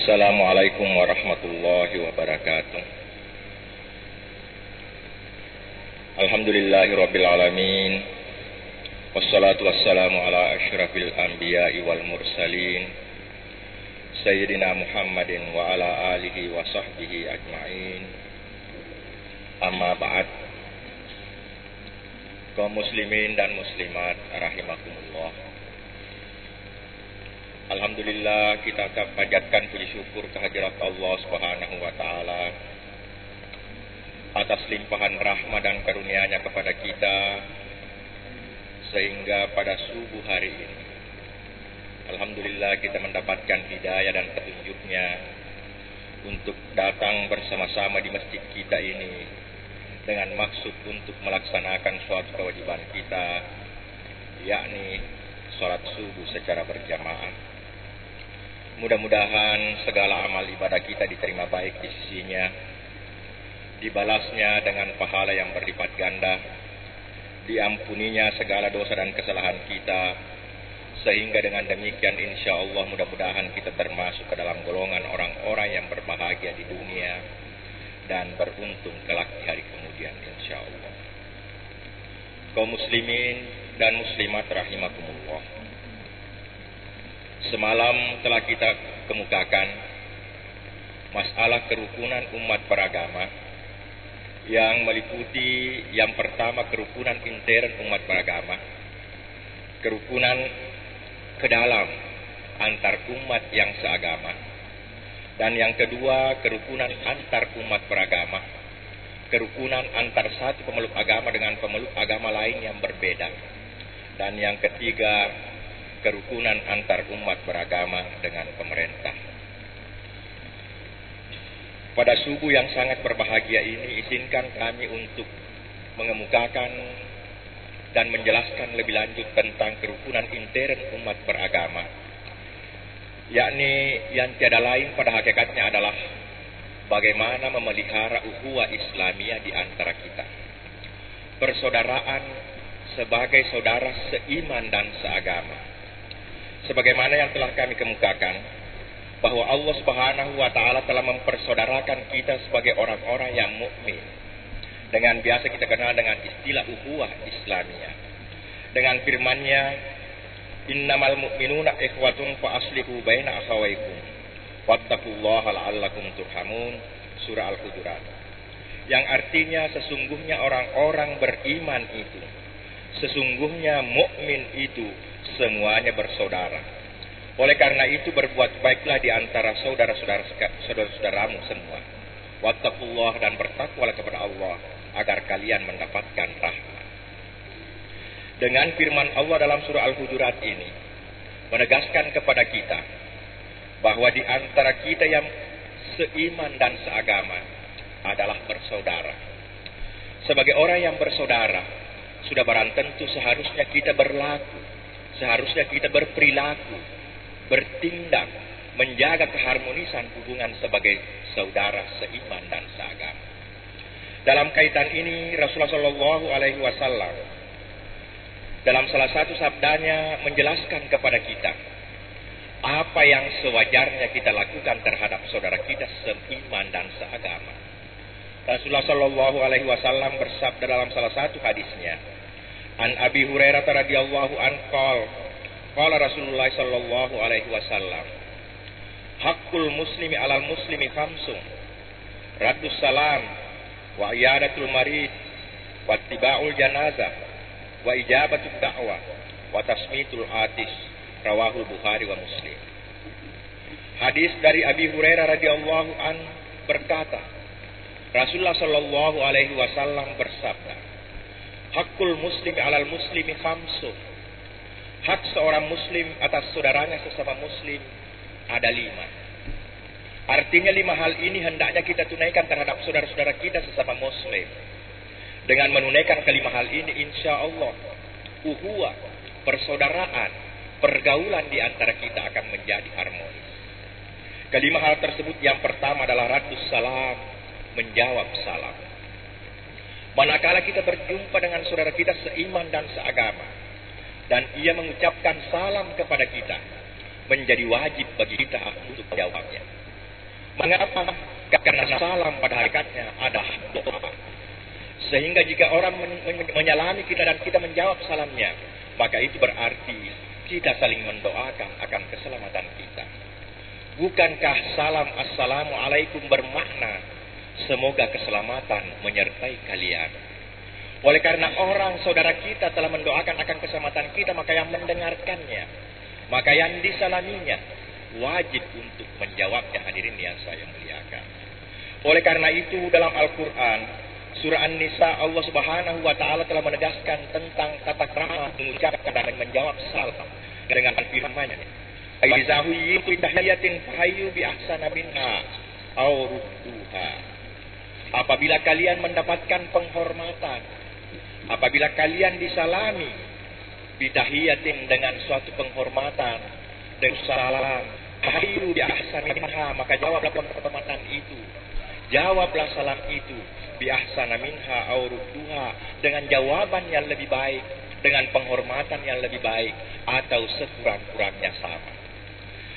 Assalamualaikum warahmatullahi wabarakatuh. Alhamdulillahirabbil alamin. Wassalatu wassalamu ala asyrafil anbiya'i wal mursalin Sayyidina Muhammadin wa ala alihi wa sahbihi ajma'in. Amma ba'd. Kaum muslimin dan muslimat rahimakumullah. Alhamdulillah, kita panjatkan puji syukur kehadirat Allah Subhanahu wa taala atas limpahan rahmat dan karunia-Nya kepada kita sehingga pada subuh hari ini alhamdulillah kita mendapatkan hidayah dan petunjuk-Nya untuk datang bersama-sama di masjid kita ini dengan maksud untuk melaksanakan suatu kewajiban kita, yakni sholat subuh secara berjamaah. Mudah-mudahan segala amal ibadah kita diterima baik di sisinya, dibalasnya dengan pahala yang berlipat ganda, diampuninya segala dosa dan kesalahan kita, sehingga dengan demikian insya Allah mudah-mudahan kita termasuk ke dalam golongan orang-orang yang berbahagia di dunia dan beruntung kelak di hari kemudian insya Allah. Kaum muslimin dan muslimat rahimakumullah. Semalam telah kita kemukakan masalah kerukunan umat beragama yang meliputi yang pertama kerukunan intern umat beragama, kerukunan ke dalam antar umat yang seagama, dan yang kedua kerukunan antar umat beragama, kerukunan antar satu pemeluk agama dengan pemeluk agama lain yang berbeda, dan yang ketiga kerukunan antar umat beragama dengan pemerintah. Pada subuh yang sangat berbahagia ini, izinkan kami untuk mengemukakan dan menjelaskan lebih lanjut tentang kerukunan intern umat beragama, yakni yang tiada lain pada hakikatnya adalah bagaimana memelihara ukhuwah Islamiyah di antara kita, persaudaraan sebagai saudara seiman dan seagama. Sebagaimana yang telah kami kemukakan, bahwa Allah Subhanahu wa taala telah mempersaudarakan kita sebagai orang-orang yang mukmin dengan biasa kita kenal dengan istilah ukhuwah Islamiyah. Dengan firman-Nya, "Innamal mu'minuna ikhwatun fa aslihu baina akhawaykum wattaqullaha la'allakum turhamun." Surah Al-Hujurat. Yang artinya sesungguhnya orang-orang beriman itu, sesungguhnya mukmin itu semuanya bersaudara. Oleh karena itu berbuat baiklah di antara saudara-saudaramu semua. Wattaqullah, dan bertakwalah kepada Allah agar kalian mendapatkan rahmat. Dengan firman Allah dalam surah Al-Hujurat ini menegaskan kepada kita bahwa di antara kita yang seiman dan seagama adalah bersaudara. Sebagai orang yang bersaudara, sudah barang tentu seharusnya kita berlaku, seharusnya kita berperilaku, bertindak, menjaga keharmonisan hubungan sebagai saudara seiman dan seagama. Dalam kaitan ini Rasulullah Shallallahu Alaihi Wasallam dalam salah satu sabdanya menjelaskan kepada kita apa yang sewajarnya kita lakukan terhadap saudara kita seiman dan seagama. Rasulullah Shallallahu Alaihi Wasallam bersabda dalam salah satu hadisnya, An Abi Hurairah radhiyallahu anhu qala Rasulullah sallallahu alaihi wasallam, haqqul muslimi 'alal muslimi khamsun, raddus salam wa iyadatul marid wa ittiba'ul janazah wa ijabatut da'wah wa tasmitul atis. Rawahul Bukhari wa Muslim. Hadis dari Abi Hurairah radhiyallahu an berkata, Rasulullah sallallahu alaihi wasallam bersabda, hakul muslim alal muslimi khamsun. Hak seorang muslim atas saudaranya sesama muslim ada 5. Artinya 5 hal ini hendaknya kita tunaikan terhadap saudara-saudara kita sesama muslim. Dengan menunaikan kelima hal ini, insya Allah ukhuwah, persaudaraan, pergaulan di antara kita akan menjadi harmonis. Kelima hal tersebut, yang pertama adalah raddus salam, menjawab salam. Manakala kita berjumpa dengan saudara kita seiman dan seagama, dan ia mengucapkan salam kepada kita, menjadi wajib bagi kita untuk menjawabnya. Mengapa? Karena salam pada hakikatnya adalah doa. Sehingga jika orang menyalami kita dan kita menjawab salamnya, maka itu berarti kita saling mendoakan akan keselamatan kita. Bukankah salam assalamualaikum bermakna semoga keselamatan menyertai kalian? Oleh karena orang saudara kita telah mendoakan akan keselamatan kita, maka yang mendengarkannya, maka yang disalaminya wajib untuk menjawabnya, hadirin yang saya muliakan. Oleh karena itu dalam Al-Quran surah An-Nisa, Allah Subhanahu wa taala telah menegaskan tentang tata krama mengucapkan dan menjawab salam dengan firman-Nya. Aizahu yitu tahiyatin fahayyu bi ahsana minha aw rudduha. Apabila kalian mendapatkan penghormatan, apabila kalian disalami bitahiyatin dengan suatu penghormatan dan salam, fahayyu bi ahsana minha, maka jawablah penghormatan itu, jawablah salam itu bi ahsana minha aw rudduha, dengan jawaban yang lebih baik, dengan penghormatan yang lebih baik, atau sekurang-kurangnya sama.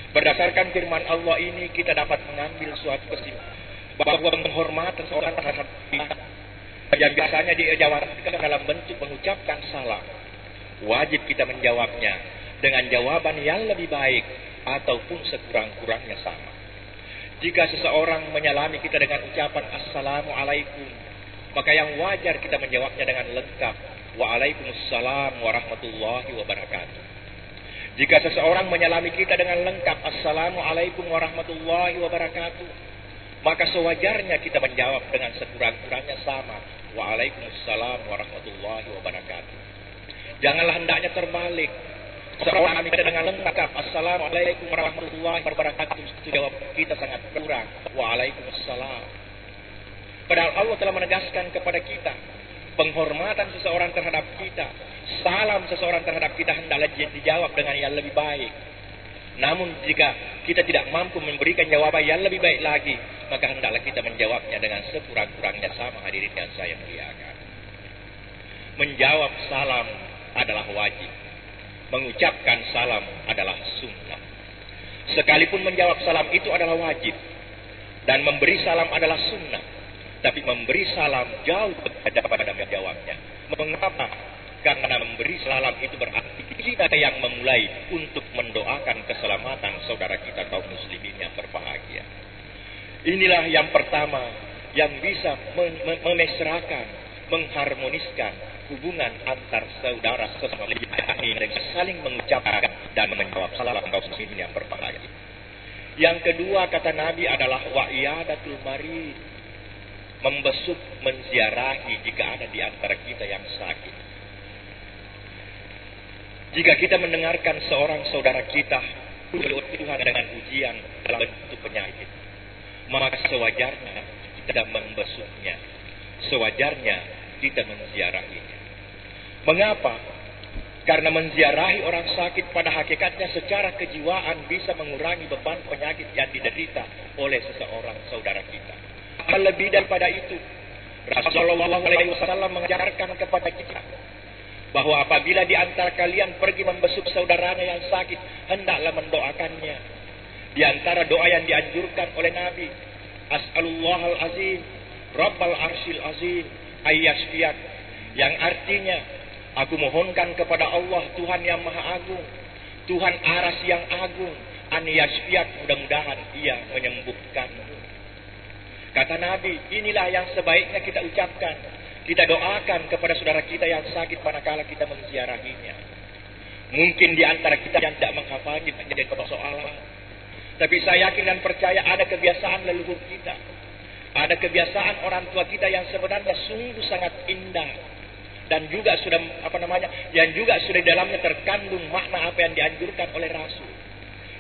Berdasarkan firman Allah ini kita dapat mengambil suatu kesimpulan bahwa penghormatan seorang terhadap kita yang biasanya dijawabkan dalam bentuk mengucapkan salam, wajib kita menjawabnya dengan jawaban yang lebih baik ataupun sekurang-kurangnya sama. Jika seseorang menyalami kita dengan ucapan assalamualaikum, maka yang wajar kita menjawabnya dengan lengkap waalaikumsalam warahmatullahi wabarakatuh. Jika seseorang menyalami kita dengan lengkap assalamualaikum warahmatullahi wabarakatuh, maka sewajarnya kita menjawab dengan sekurang-kurangnya sama waalaikumsalam warahmatullahi wabarakatuh. Janganlah hendaknya terbalik. Seorang kita dengan lengkap assalamualaikum warahmatullahi wabarakatuh, jawab kita sangat kurang waalaikumsalam. Padahal Allah telah menegaskan kepada kita penghormatan seseorang terhadap kita, salam seseorang terhadap kita hendaklah dijawab dengan yang lebih baik. Namun jika kita tidak mampu memberikan jawaban yang lebih baik lagi, maka hendaklah kita menjawabnya dengan sekurang-kurangnya sama, hadirin yang saya muliakan. Menjawab salam adalah wajib, mengucapkan salam adalah sunnah. Sekalipun menjawab salam itu adalah wajib dan memberi salam adalah sunnah, tapi memberi salam jauh daripada menjawabnya. Mengapa? Karena memberi salam itu berarti kita yang memulai untuk mendoakan keselamatan saudara kita kaum muslimin yang berbahagia. Inilah yang pertama yang bisa memesrakan, mengharmoniskan hubungan antar saudara sesama dengan saling mengucapkan dan menjawab salam kaum muslimin yang berbahagia. Yang kedua kata Nabi adalah wa'iyadatul marid, membesuk, menziarahi jika ada di antara kita yang sakit. Jika kita mendengarkan seorang saudara kita Tuhan dengan ujian dalam bentuk penyakit, maka sewajarnya kita membesuknya, sewajarnya kita menziarahinya. Mengapa? Karena menziarahi orang sakit pada hakikatnya secara kejiwaan bisa mengurangi beban penyakit yang diderita oleh seseorang saudara kita. Lebih daripada itu, Rasulullah SAW mengajarkan kepada kita bahwa apabila di antara kalian pergi membesuk saudaranya yang sakit, hendaklah mendoakannya. Di antara doa yang dianjurkan oleh Nabi, As'alullahal azim, Rabbal arsyil azim, ayyashfiyak, yang artinya, aku mohonkan kepada Allah, Tuhan yang maha agung, Tuhan aras yang agung, an yashfiyak, mudah-mudahan ia menyembuhkanmu. Kata Nabi, inilah yang sebaiknya kita ucapkan, kita doakan kepada saudara kita yang sakit manakala kita menziarahinya. Mungkin di antara kita yang tidak menghafalnya menjadi persoalan, tapi saya yakin dan percaya ada kebiasaan leluhur kita, ada kebiasaan orang tua kita yang sebenarnya sungguh sangat indah, dan juga sudah yang juga sudah di dalamnya terkandung makna apa yang dianjurkan oleh Rasul.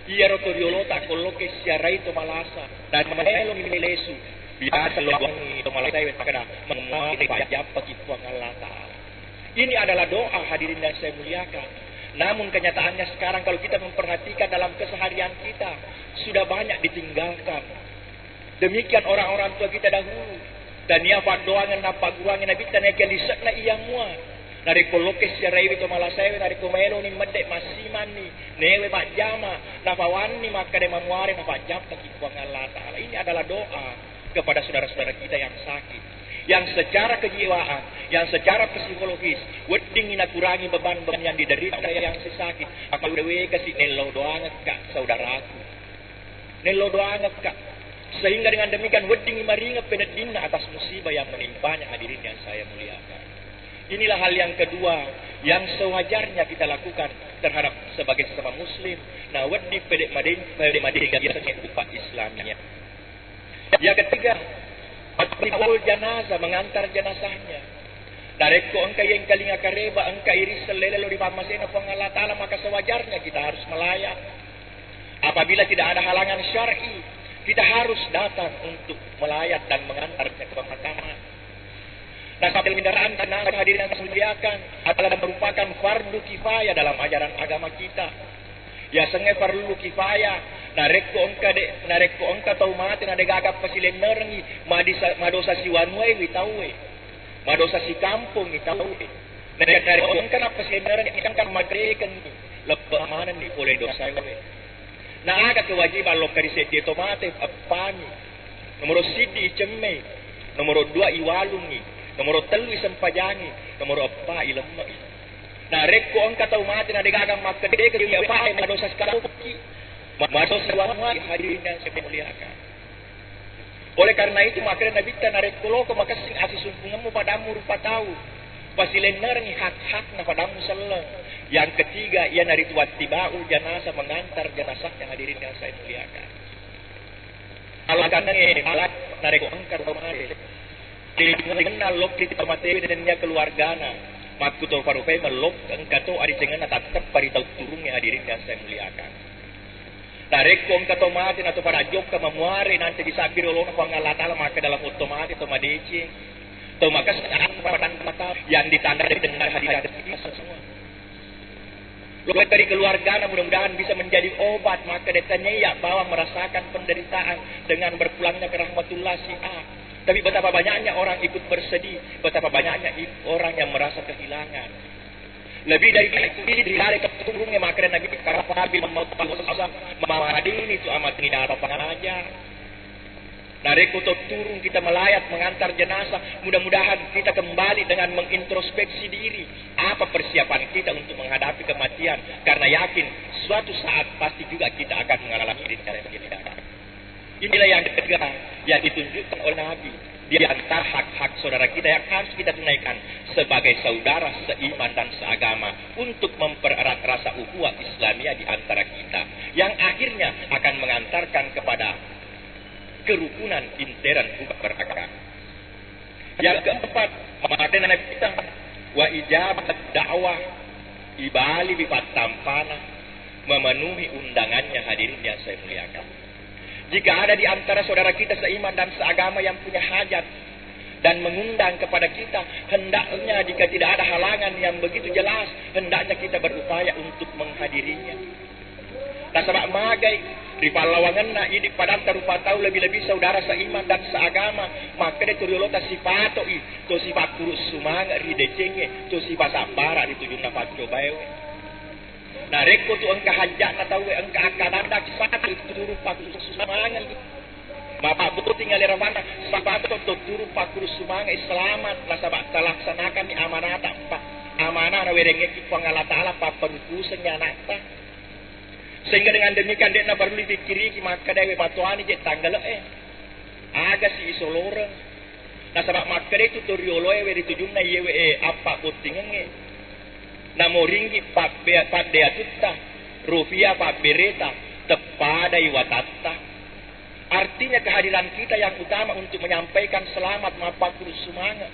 Ia rotoriolota koloke siarai to malasa dan menelo milesu biasa luangi to malasa pada menguai pajak pagituang Allah Ta'ala. Ini adalah doa, hadirin yang saya muliakan. Namun kenyataannya sekarang kalau kita memperhatikan dalam keseharian kita sudah banyak ditinggalkan. Demikian orang-orang tua kita dahulu. Dan ia doangan napa gurangan nabi tanah yang disakna ia mua. Nari kolokes siarai to malasewe nari komelo ni medek masiman ni newe mak jama nafawan ni maka de mamuare nafajab taki kuang Allah Ta'ala. Ini adalah doa kepada saudara-saudara kita yang sakit, yang secara kejiwaan, yang secara psikologis wedding ina kurangi beban-beban yang diderita yang sakit. Apa dewe kasih nelo doa ngekak saudaraku, nelo doa ngekak, sehingga dengan demikian wedding maringa penedina atas musibah yang menimpanya. Hadirin yang saya muliakan, inilah hal yang kedua yang sewajarnya kita lakukan terhadap sebagai sesama muslim. Nah, wedding pedek madin biasanya upah Islamnya. Yang ketiga, Patribul jenazah, mengantar jenazahnya. Dareko engka yang kalinga kareba engka iris selelelo di pamasena Allah Ta'ala, maka sewajarnya kita harus melayat. Apabila tidak ada halangan syar'i, kita harus datang untuk melayat dan mengantarnya ke pemakaman. Nah, sambil kendaraan jenazah hadirin yang dimuliakan adalah merupakan fardu kifayah dalam ajaran agama kita. Ya senge fardu kifayah. Nareko engka tau mati na degagap pasilen nerengi madosa si wanwe witawe madosa si kampung witawe nareko engka na pasilen nerengi kan madreken lepamanan ni oleh dosa we. Na aga kewajiban lo kari sedi tomate apani nomor sidi cemme nomor 2 iwalungi nomor 3 sempajangi nomor 4 ilemma. Nareko engka tau mati na degagap makede ke apa madosa sekarang madosa wanwa hadirin yang saya muliakan. Oleh karena itu maka Nabi kita narik koloko maka sing asis sumpunganmu padamu rupa tahu pasilen nerengi hak-hak na padamu seleng. Yang ketiga ia narik wattiba'u janazah, mengantar jenazah yang hadirin yang saya muliakan. Kalau kadang alat narik angkar kemari dengan lok di materi dan dia keluargana makuto parupai melok engkato ari dengan tetap paritau turungnya hadirin yang saya muliakan. Tarekong katomatin atau para jok ka mamuari nanti disabir olong na Allah Ta'ala maka dalam otomatis atau madeci atau maka sekarang kepadaan mata yang ditanda dengan hadirat kita semua. Lalu dari keluarga mudah-mudahan bisa menjadi obat maka detanya ya bahwa merasakan penderitaan dengan berpulangnya ke rahmatullah si A. Tapi betapa banyaknya orang ikut bersedih, betapa banyaknya orang yang merasa kehilangan. Lebih dari itu dari keturunnya maka Nabi karena Nabi mau mawadin itu amat tidak apa aja. Dari kutu turun kita melayat mengantar jenazah, mudah-mudahan kita kembali dengan mengintrospeksi diri apa persiapan kita untuk menghadapi kematian, karena yakin suatu saat pasti juga kita akan mengalami ini. Inilah yang ketiga yang ditunjukkan oleh Nabi di antara hak-hak saudara kita yang harus kita tunaikan sebagai saudara seiman dan seagama untuk mempererat rasa ukhuwah Islamiyah di antara kita yang akhirnya akan mengantarkan kepada kerukunan intern beragama. Yang keempat, materi Nabi kita wa ijabat dakwah ibali bifat tampana, memenuhi undangannya hadirin yang saya muliakan. Jika ada di antara saudara kita seiman dan seagama yang punya hajat dan mengundang kepada kita, hendaknya jika tidak ada halangan yang begitu jelas, hendaknya kita berupaya untuk menghadirinya. Nah sebab magai di palawangan na ini padam tarupa tahu lebih-lebih saudara seiman dan seagama, maka dia turiolota sipatoi to sifat kurus sumanga ri decenge to sifat sabara di tujuh nafas cobaewe. Nah reko tu engka hajat na tahu engka akan ada sifat itu rupa kurus sumanga. Bapak betul tinggal di mana sifat itu rupa kurus sumanga selamat lah sabak terlaksanakan ni amanah apa amanah na werenge ki Allah Taala pa perukusannya nata. Sehingga dengan demikian dia nak perlu dipikiri maka dia patuani je tanggal aga si isolora. Nah sebab maka dia itu torioloe we ditujun na yewe apa putingange. Namo ringgi pat dea tutta rupiah pat bereta tepadai watatta. Artinya kehadiran kita yang utama untuk menyampaikan selamat mapa kurus semangat.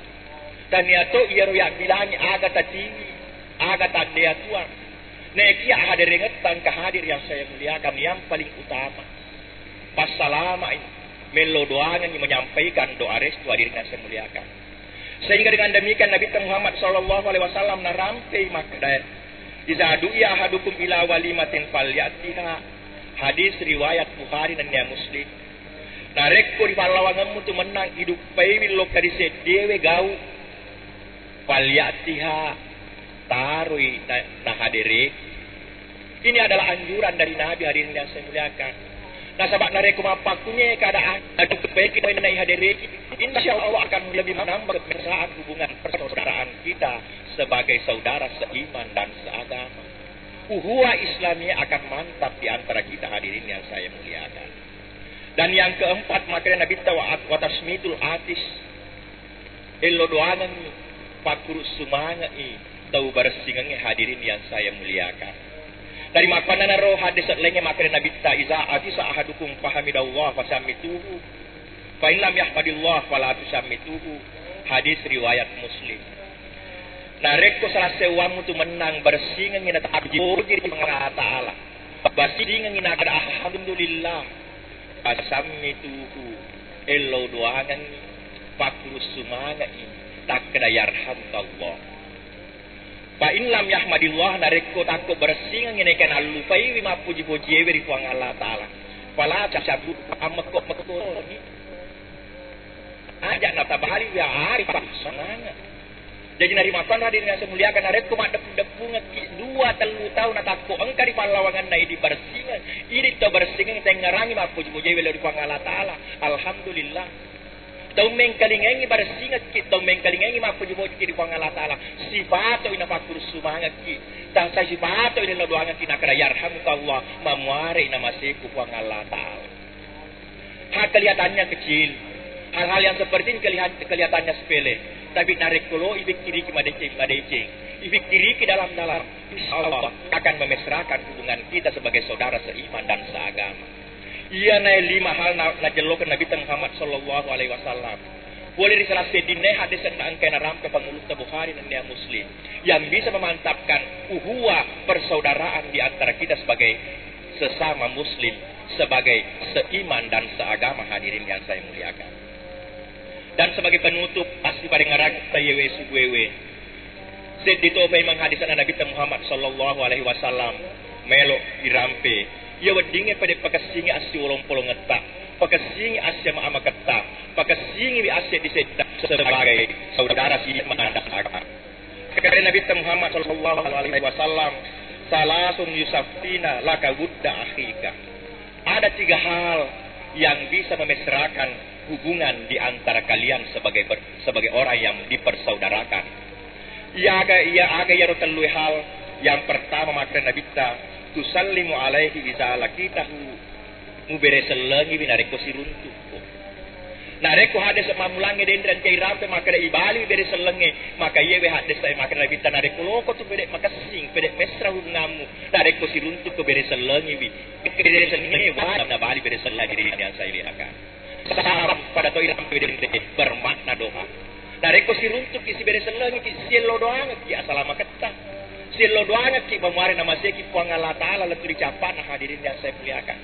Dan itu ia royak bilangnya aga tatini aga tadea tuan. Nekia hadir ingetan kehadir yang saya muliakan yang paling utama. Pas salama ini melo doangan yang menyampaikan doa restu hadirin yang saya muliakan. Sehingga dengan demikian Nabi Muhammad SAW narampai makdar. Iza du'iya ahadukum ila walimatin falyatiha. Hadis riwayat Bukhari dan Muslim. Nareko di palawanganmu tu menang hidup paywi lo kadise dewe gau. Falyatiha tarui nah hadiri. Ini adalah anjuran dari Nabi hadirin yang saya muliakan. Nah sebab nareku mapakunya keadaan adu kebaik kita ini hadiri. Insya Allah akan lebih menambah kemesraan hubungan persaudaraan kita sebagai saudara seiman dan seagama. Uhuwa Islamiyah akan mantap di antara kita hadirin yang saya muliakan. Dan yang keempat makanya Nabi wa tasmitul atis. Elo doangan pakurus sumanga tau barsingan hadirin yang saya muliakan. Dari makanan roh hadis lainnya makanya Nabi iza atisa ahadukum fahamidallah fasamituhu fa in lam yahmadillah fala tusamituhu. Hadis riwayat Muslim. Nah rekko salah sewamu tu menang bersingan ngina ta'abdi diri Allah Ta'ala. Bersingan ngina kada alhamdulillah fasamituhu elo doangan pakurus sumanga tak kada yarhamkallah. Fa in lam yahmadillah narekko takko bersih ngenekan alufai wima puji-puji eweri kuang Allah Ta'ala. Fala cacabu amakko makko ni. Ajak nata bahali ya arif sangat. Jadi nari makan hadirin yang saya muliakan narekko mak depu ngeki 2-3 tahun takko engkari palawangan na idi bersingan. Idi to bersingan tengarangi mak puji-puji eweri kuang Allah Ta'ala. Alhamdulillah. Taumeng kalingengi barsingat ki taumeng kalingengi mapuji-puji di kuang Allah Ta'ala sifato ina pakur sumangat ki tang sa sifato ina doangan ki nakara yarhamukallah mamuare ina masiku kuang Allah Ta'ala. Hal kelihatannya kecil, hal-hal yang seperti ini kelihatannya sepele, tapi narik kolo ibikiri ki madeceng ibikiri ki dalam-dalam insyaallah akan memesrakan hubungan kita sebagai saudara seiman dan seagama. Ia naik 5 hal na jelokan Nabi Muhammad sallallahu alaihi wasallam. Boleh diselesaikan di hadis yang angkana rampe pengulut Bukhari dan yang Muslim yang bisa memantapkan uhuwa persaudaraan di antara kita sebagai sesama muslim, sebagai seiman dan seagama hadirin yang saya muliakan. Dan sebagai penutup pasti pada ngarang tayewe suwewe. Sed ditopai menghadisan Nabi Muhammad sallallahu alaihi wasallam melo dirampe. Ia wedinge pada pakasingi asy wolong-polong ngetak, pakasingi asy ama ketak, pakasingi bi asy disetak sebagai saudara iman dan agama. Karena Nabi Muhammad sallallahu alaihi wasallam salasun yusafina laka wudda akhika. Ada 3 hal yang bisa memesrakan hubungan di antara kalian sebagai orang yang dipersaudarakan. Ia aga ya rotelui hal. Yang pertama maka Nabi tusallimu alaihi iza lakitahu mubere selengi binareko siruntuk. Nareko hadis mamulangi dendran kai rampe maka ibali bere selengi maka yewe hadis saya maka Nabi nareko loko tu bere maka sing bere mesra hubungamu nareko siruntuk ke bere selengi bi bere selengi wa na bali bere selengi diri yang saya lihatkan. Sahabat pada to iram bere bermakna doa. Nareko siruntuk isi bere selengi ki sielo doa ki asalamakata. Silo doanya ki memuari nama seki kuang Allah Ta'ala letu dicapan hadirin yang saya muliakan.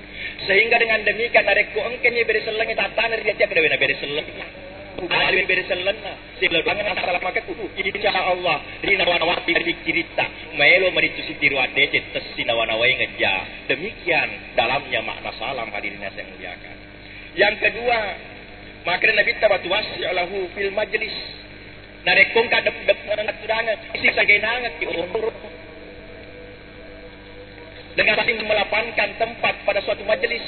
Sehingga dengan demikian nareko engkenye beri selengi tatana dia tiap dawena beri selengi. Alwi beri selena. Silo doanya asal maka kudu. Insyaallah rina wanawati dari cerita melo meritu sitiru adece tesina wanawai ngeja. Demikian dalamnya makna salam hadirin yang saya muliakan. Yang kedua, maka Nabi tabatu wasi'alahu fil majlis. Narekong kadep-dep natudangan isi sagenangan ki dengan saling melapangkan tempat pada suatu majelis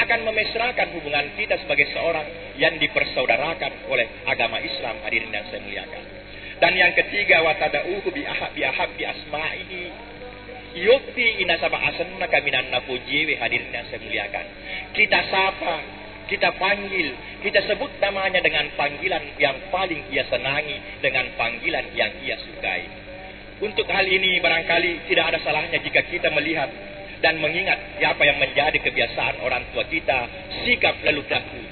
akan memesrakan hubungan kita sebagai seorang yang dipersaudarakan oleh agama Islam hadirin yang saya muliakan. Dan yang ketiga watada'uhu bi asma'ihi yukti inasaba asanna kaminan nafujiwi hadirin yang saya muliakan. Kita sapa, kita panggil, kita sebut namanya dengan panggilan yang paling ia senangi, dengan panggilan yang ia sukai. Untuk hal ini barangkali tidak ada salahnya jika kita melihat dan mengingat apa yang menjadi kebiasaan orang tua kita, sikap lalu dahulu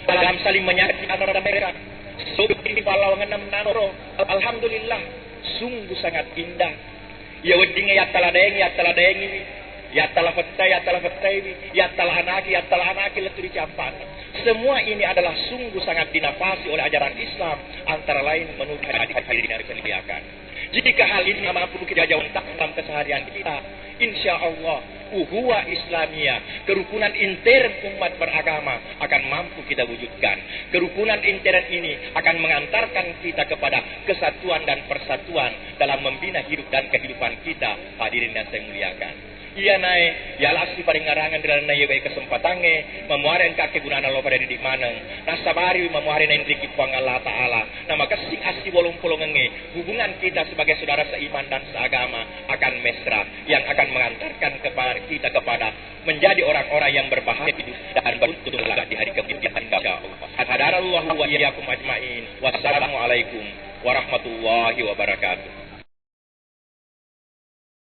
dalam saling menyakiti antara mereka. Ini palawangan naro, alhamdulillah, sungguh sangat indah. Ya wedinge ya taladengi. Ya telah fetai, ya telah anaki letu dicampan. Semua ini adalah sungguh sangat dinafasi oleh ajaran Islam, antara lain menurut hadirin yang disediakan. Jika hal ini mampu kita jawab dalam keseharian kita, insya Allah uhuwa Islamiyah, kerukunan intern umat beragama akan mampu kita wujudkan. Kerukunan intern ini akan mengantarkan kita kepada kesatuan dan persatuan dalam membina hidup dan kehidupan kita. Hadirin yang saya muliakan. Iya nae, ya lasih paling ngarangan dalam nae baik kesempatannya, memuarin kaki gunaan Allah pada didik maneng, nasabari memuarin yang dikit pang Allah Ta'ala. Nah maka si asih bolong-polongenge, hubungan kita sebagai saudara seiman dan seagama akan mesra, yang akan mengantarkan kepada kita kepada menjadi orang-orang yang berbahagia dan beruntung di hari kemudian insya Allah. Hadarallahu wa iyyakum ajmain. Wassalamualaikum warahmatullahi wabarakatuh.